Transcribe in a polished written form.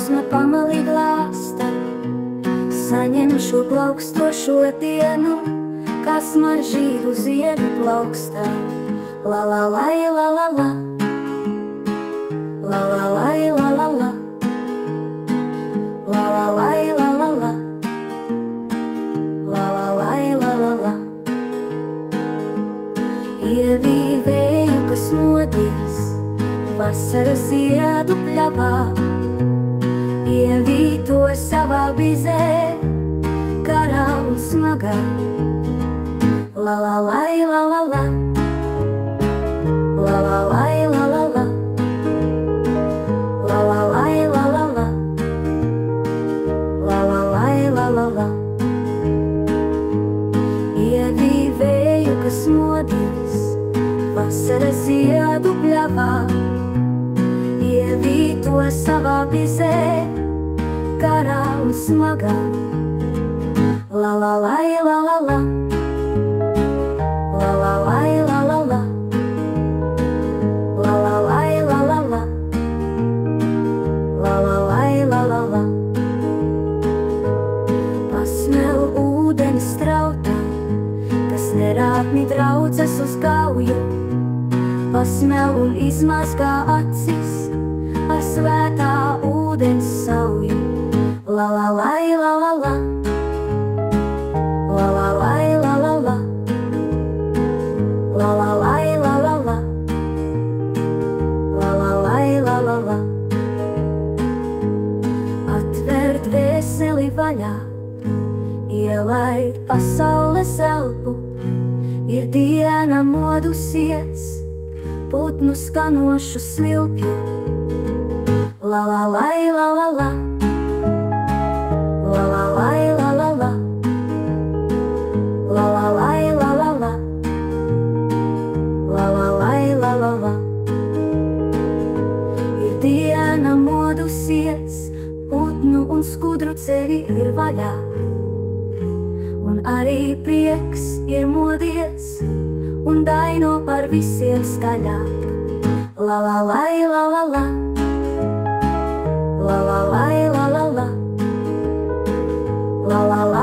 gaisma pamalī glāsta. Saņemšu plaukstošo dienu, kas man žīdu ziedu plaukstā. La la lai, la la la, la la lai, la la la, la la lai, la la la, la la lai, la la la. Ievī vēju, kas modies vasaras ziedu pļavā, ievī to savā bizē, karā un smagā. La la lai, la la la, la la lai, la la la, la la lai, la la la, la la lai, la la la. Ievī vēju, kas modies vasaras ziedu pļavā, ievī to savā bizē, karā un smagā. La la lai, la la la, la la lai, la la la, la la lai, la la la, la la lai, la la la. Pasmēl ūdeni strautā, kas nerāpni draudzes uz gauju. Pasmēl un izmazgā acis ar svētā ūdens sauju. La la lai, la la la, la la lai, la la la, la la lai, la la la, la la lai, la la la. Atver dvēseli vaļā, ielaid pasaules elpu, ir diena modusies, putnu skanošu svilpju. La la lai, la la la, la la lai, la la la, la la lai, la la la, la la lai, la la la. Ir diena modusies, putnu un skudru ceļi ir vaļā, un arī prieks ir modies, un daino par visiem skaļā. La la lai, la la la, la la lai, la la la, la la la.